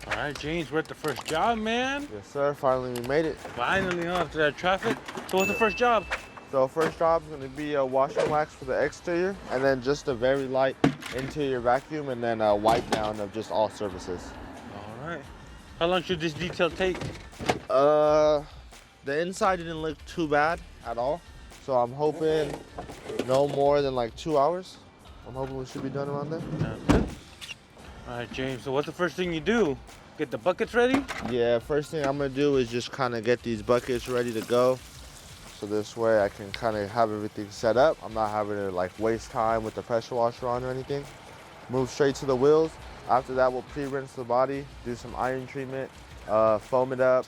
All right, James, we're at the first job, man. Yes, sir. Finally, we made it. Finally, after that traffic. So what's the first job? So first job is going to be a wash and wax for the exterior, and then just a very light interior vacuum, and then a wipe down of just all surfaces. All right. How long should this detail take? The inside didn't look too bad at all, so I'm hoping no more than like 2 hours. I'm hoping we should be done around there. Okay. All right, James, so what's the first thing you do? Get the buckets ready? Yeah, first thing I'm gonna do is just kind of get these buckets ready to go. So this way I can kind of have everything set up. I'm not having to like waste time with the pressure washer on or anything. Move straight to the wheels. After that, we'll pre-rinse the body, do some iron treatment, foam it up,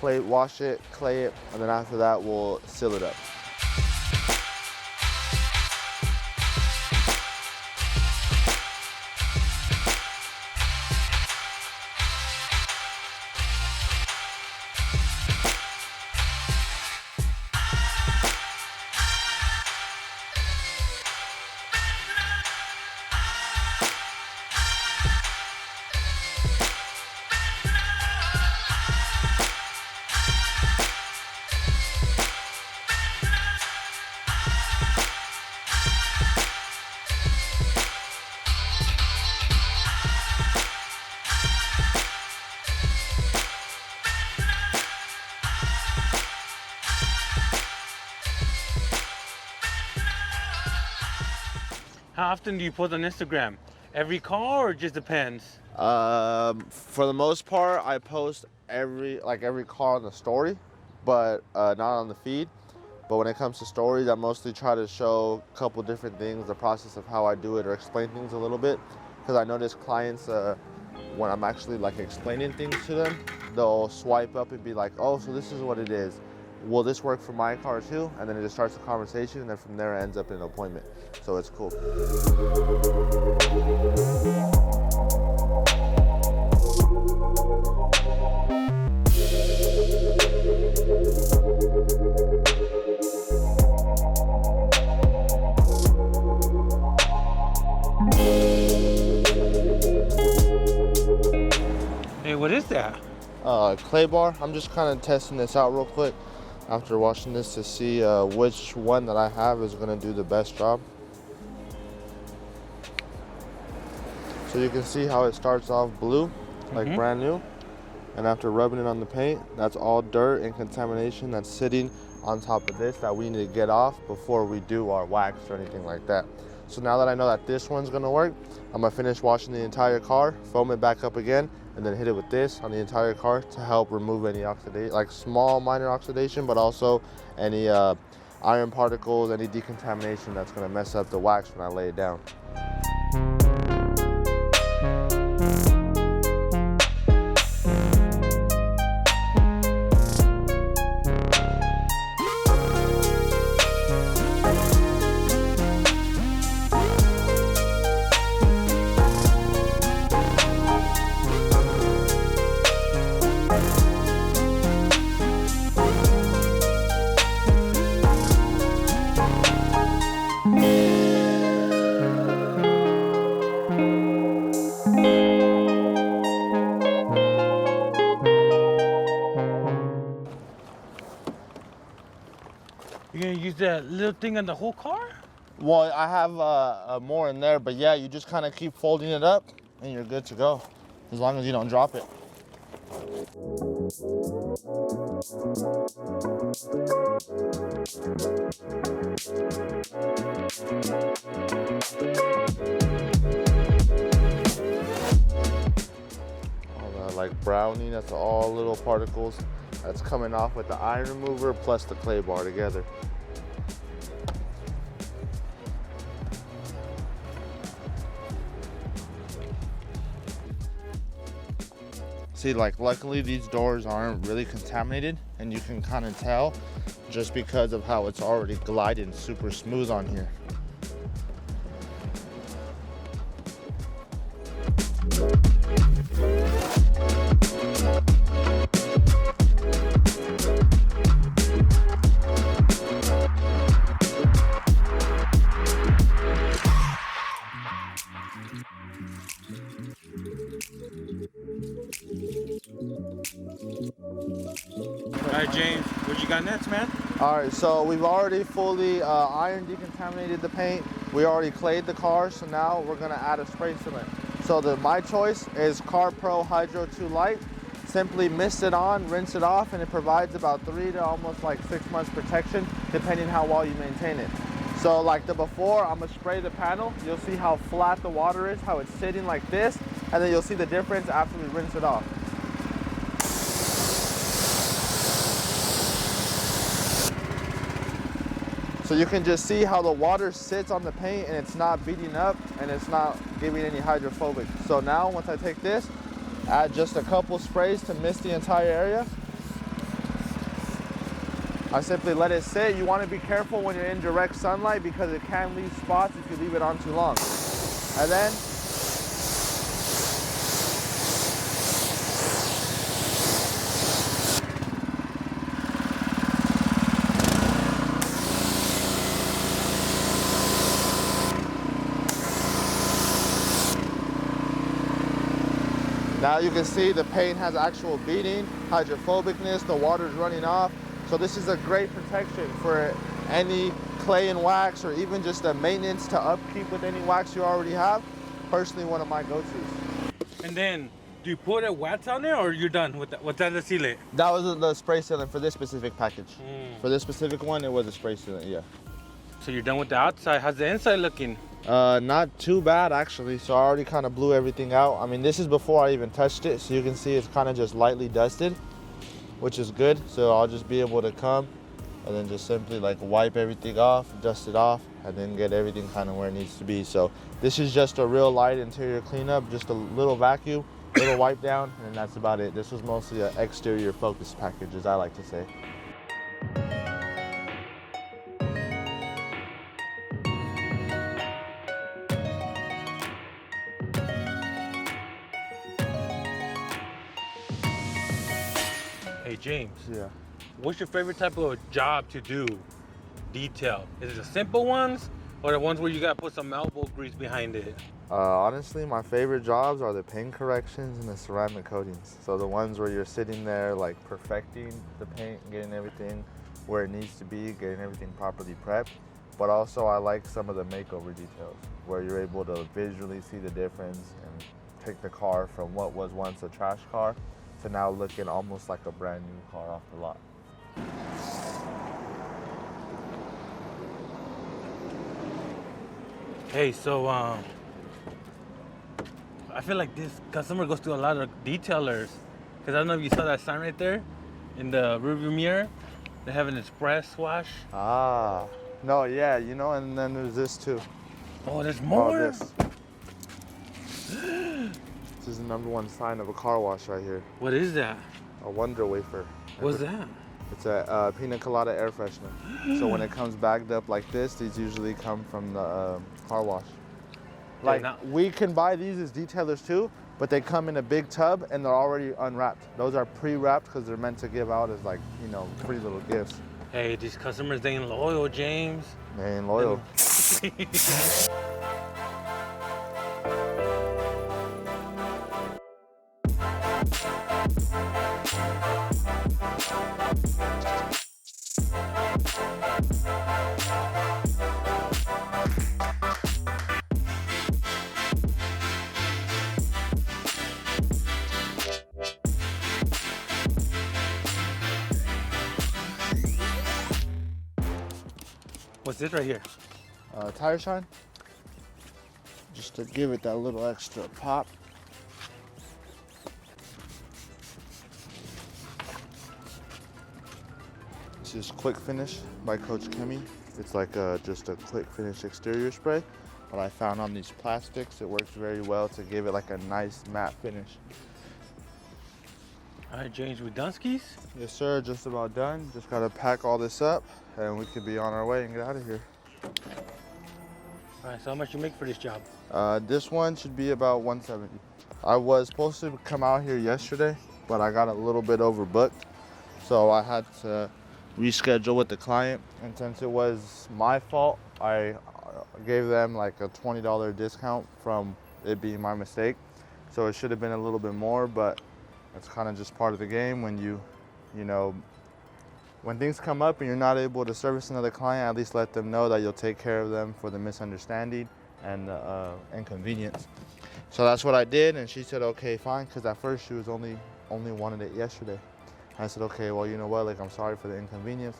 wash it, clay it, and then after that, we'll seal it up. How often do you post on Instagram? Every car or it just depends? For the most part, I post every car on the story, but not on the feed. But when it comes to stories, I mostly try to show a couple different things, the process of how I do it, or explain things a little bit. Because I notice clients, when I'm actually like explaining things to them, they'll swipe up and be like, oh, so this is what it is. Will this work for my car too? And then it just starts a conversation, and then from there it ends up in an appointment. So it's cool. Hey, what is that? Clay bar. I'm just kind of testing this out real quick after washing this to see which one that I have is going to do the best job. So you can see how it starts off blue, like brand new, and after rubbing it on the paint, that's all dirt and contamination that's sitting on top of this that we need to get off before we do our wax or anything like that. So now that I know that this one's gonna work, I'm gonna finish washing the entire car, foam it back up again, and then hit it with this on the entire car to help remove any oxidation, like small minor oxidation, but also any iron particles, any decontamination that's gonna mess up the wax when I lay it down. You're gonna use that little thing on the whole car? Well, I have more in there, but yeah, you just kind of keep folding it up and you're good to go, as long as you don't drop it. All that like brownie, that's all little particles that's coming off with the iron remover plus the clay bar together. See, like luckily these doors aren't really contaminated, and you can kind of tell just because of how it's already gliding super smooth on here. got next, man? All right, so we've already fully iron decontaminated the paint. We already clayed the car, so now we're gonna add a spray sealant. So my choice is Car Pro Hydro 2 Light. Simply mist it on, rinse it off, and it provides about 3 to almost like 6 months protection, depending how well you maintain it. So like the before, I'm gonna spray the panel. You'll see how flat the water is, how it's sitting like this, and then you'll see the difference after we rinse it off. So you can just see how the water sits on the paint and it's not beating up and it's not giving any hydrophobic. So now once I take this, add just a couple sprays to mist the entire area. I simply let it sit. You want to be careful when you're in direct sunlight because it can leave spots if you leave it on too long. And then now you can see the paint has actual beading, hydrophobicness, the water's running off. So this is a great protection for any clay and wax, or even just a maintenance to upkeep with any wax you already have. Personally, one of my go-tos. And then, do you put a wax on there, or you're done with that? What's that, the sealant? That was the spray sealant for this specific package. For this specific one, it was a spray sealant, yeah. So you're done with the outside. How's the inside looking? Not too bad actually. So I already kind of blew everything out. I mean, this is before I even touched it, so you can see it's kind of just lightly dusted, which is good. So I'll just be able to come and then just simply like wipe everything off, dust it off, and then get everything kind of where it needs to be. So this is just a real light interior cleanup, just a little vacuum, little wipe down, and that's about it. This was mostly an exterior focus package, as I like to say. Hey, James. Yeah. What's your favorite type of job to do? Detail. Is it the simple ones, or the ones where you gotta put some elbow grease behind it? Honestly, my favorite jobs are the paint corrections and the ceramic coatings. So the ones where you're sitting there like perfecting the paint, getting everything where it needs to be, getting everything properly prepped. But also I like some of the makeover details where you're able to visually see the difference and take the car from what was once a trash car to now looking almost like a brand new car off the lot. Hey, so I feel like this customer goes through a lot of detailers. Cause I don't know if you saw that sign right there in the rearview mirror. They have an Xpress wash. Ah, no, yeah, you know, and then there's this too. Oh, there's more? Oh, this. This is the #1 sign of a car wash right here. What is that? A Wonder Wafer. What's that? It's a pina colada air freshener. So when it comes bagged up like this, these usually come from the car wash. Like, we can buy these as detailers too, but they come in a big tub and they're already unwrapped. Those are pre-wrapped because they're meant to give out as like, you know, free little gifts. Hey, these customers, they ain't loyal, James. They ain't loyal. What's this right here? Tire Shine. Just to give it that little extra pop. This is Quick Finish by Koch Chemie. It's like just a quick finish exterior spray. But I found on these plastics, it works very well to give it like a nice matte finish. All right, James, we done skis? Yes, sir, just about done. Just gotta pack all this up and we could be on our way and get out of here. All right, so how much you make for this job? This one should be about $170. I was supposed to come out here yesterday, but I got a little bit overbooked. So I had to reschedule with the client. And since it was my fault, I gave them like a $20 discount from it being my mistake. So it should have been a little bit more, but it's kind of just part of the game when you know, when things come up and you're not able to service another client, at least let them know that you'll take care of them for the misunderstanding and the inconvenience. So that's what I did, and she said, okay, fine, because at first she was only wanted it yesterday. I said, okay, well, you know what, like, I'm sorry for the inconvenience.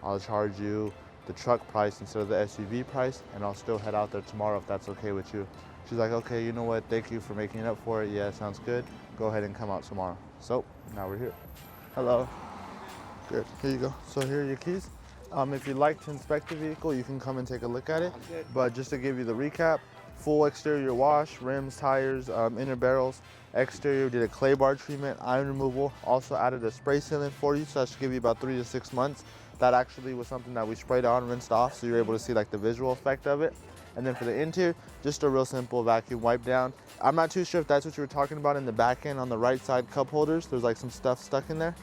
I'll charge you the truck price instead of the SUV price, and I'll still head out there tomorrow if that's okay with you. She's like, okay, you know what, thank you for making up for it. Yeah, sounds good. Go ahead and come out tomorrow. So now we're here. Hello. Good, here you go. So here are your keys. If you'd like to inspect the vehicle, you can come and take a look at it. But just to give you the recap, full exterior wash, rims, tires, inner barrels. Exterior, did a clay bar treatment, iron removal, also added a spray sealant for you, so that should give you about 3 to 6 months. That actually was something that we sprayed on, rinsed off, so you're able to see like the visual effect of it. And then for the interior, just a real simple vacuum wipe down. I'm not too sure if that's what you were talking about in the back end on the right side cup holders. There's like some stuff stuck in there.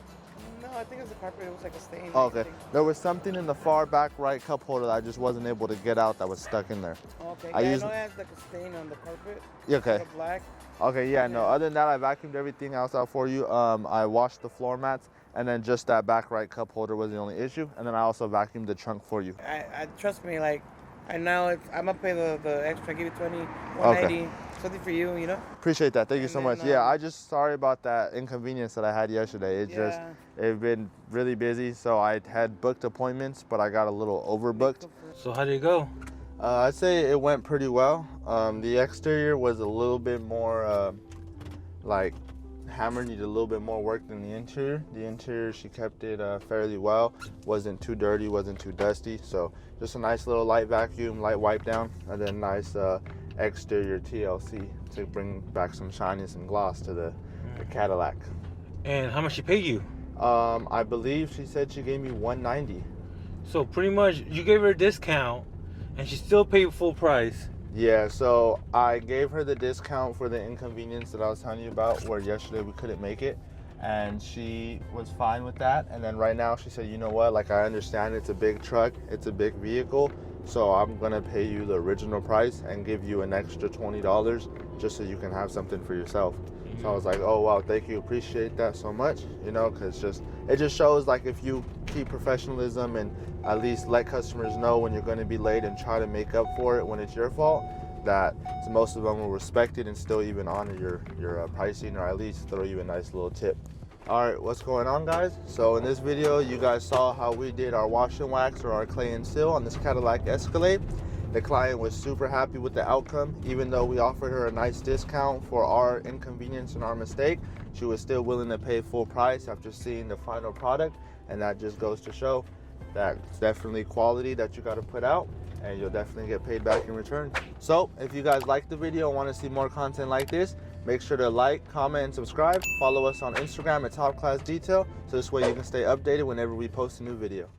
No, I think it was the carpet. It was like a stain. Oh, okay. There was something in the far back right cup holder that I just wasn't able to get out that was stuck in there. Okay. I know used... it has like a stain on the carpet. Yeah, okay. Like black. Okay, yeah, no. Other than that, I vacuumed everything else out for you. I washed the floor mats, and then just that back right cup holder was the only issue. And then I also vacuumed the trunk for you. I trust me, like, I know I'm gonna pay the extra. Give you 20, 190, okay. Something for you, you know. Appreciate that. Thank you so much. Yeah, I just sorry about that inconvenience that I had yesterday. It's been really busy, so I had booked appointments, but I got a little overbooked. So how did it go? I'd say it went pretty well. The exterior was a little bit more like hammer needed a little bit more work than the interior. The interior, she kept it fairly well. Wasn't too dirty, wasn't too dusty. So just a nice little light vacuum, light wipe down, and then nice exterior TLC to bring back some shine and some gloss to the Cadillac. And how much she paid you? I believe she said she gave me $190. So pretty much you gave her a discount and she still paid full price. Yeah, so I gave her the discount for the inconvenience that I was telling you about, where yesterday we couldn't make it, and she was fine with that. And then right now she said, you know what, like, I understand it's a big truck, it's a big vehicle, so I'm gonna pay you the original price and give you an extra $20 just so you can have something for yourself. So I was like, oh wow, thank you, appreciate that so much, you know, because it just shows, like, if you keep professionalism and at least let customers know when you're going to be late and try to make up for it when it's your fault, that most of them will respect it and still even honor your pricing, or at least throw you a nice little tip. All right, what's going on, guys? So in this video, you guys saw how we did our wash and wax, or our clay and seal, on this Cadillac Escalade. The client was super happy with the outcome. Even though we offered her a nice discount for our inconvenience and our mistake, she was still willing to pay full price after seeing the final product. And that just goes to show that it's definitely quality that you got to put out, and you'll definitely get paid back in return. So if you guys like the video and want to see more content like this, make sure to like, comment, and subscribe. Follow us on Instagram at Top Class Detail, so this way you can stay updated whenever we post a new video.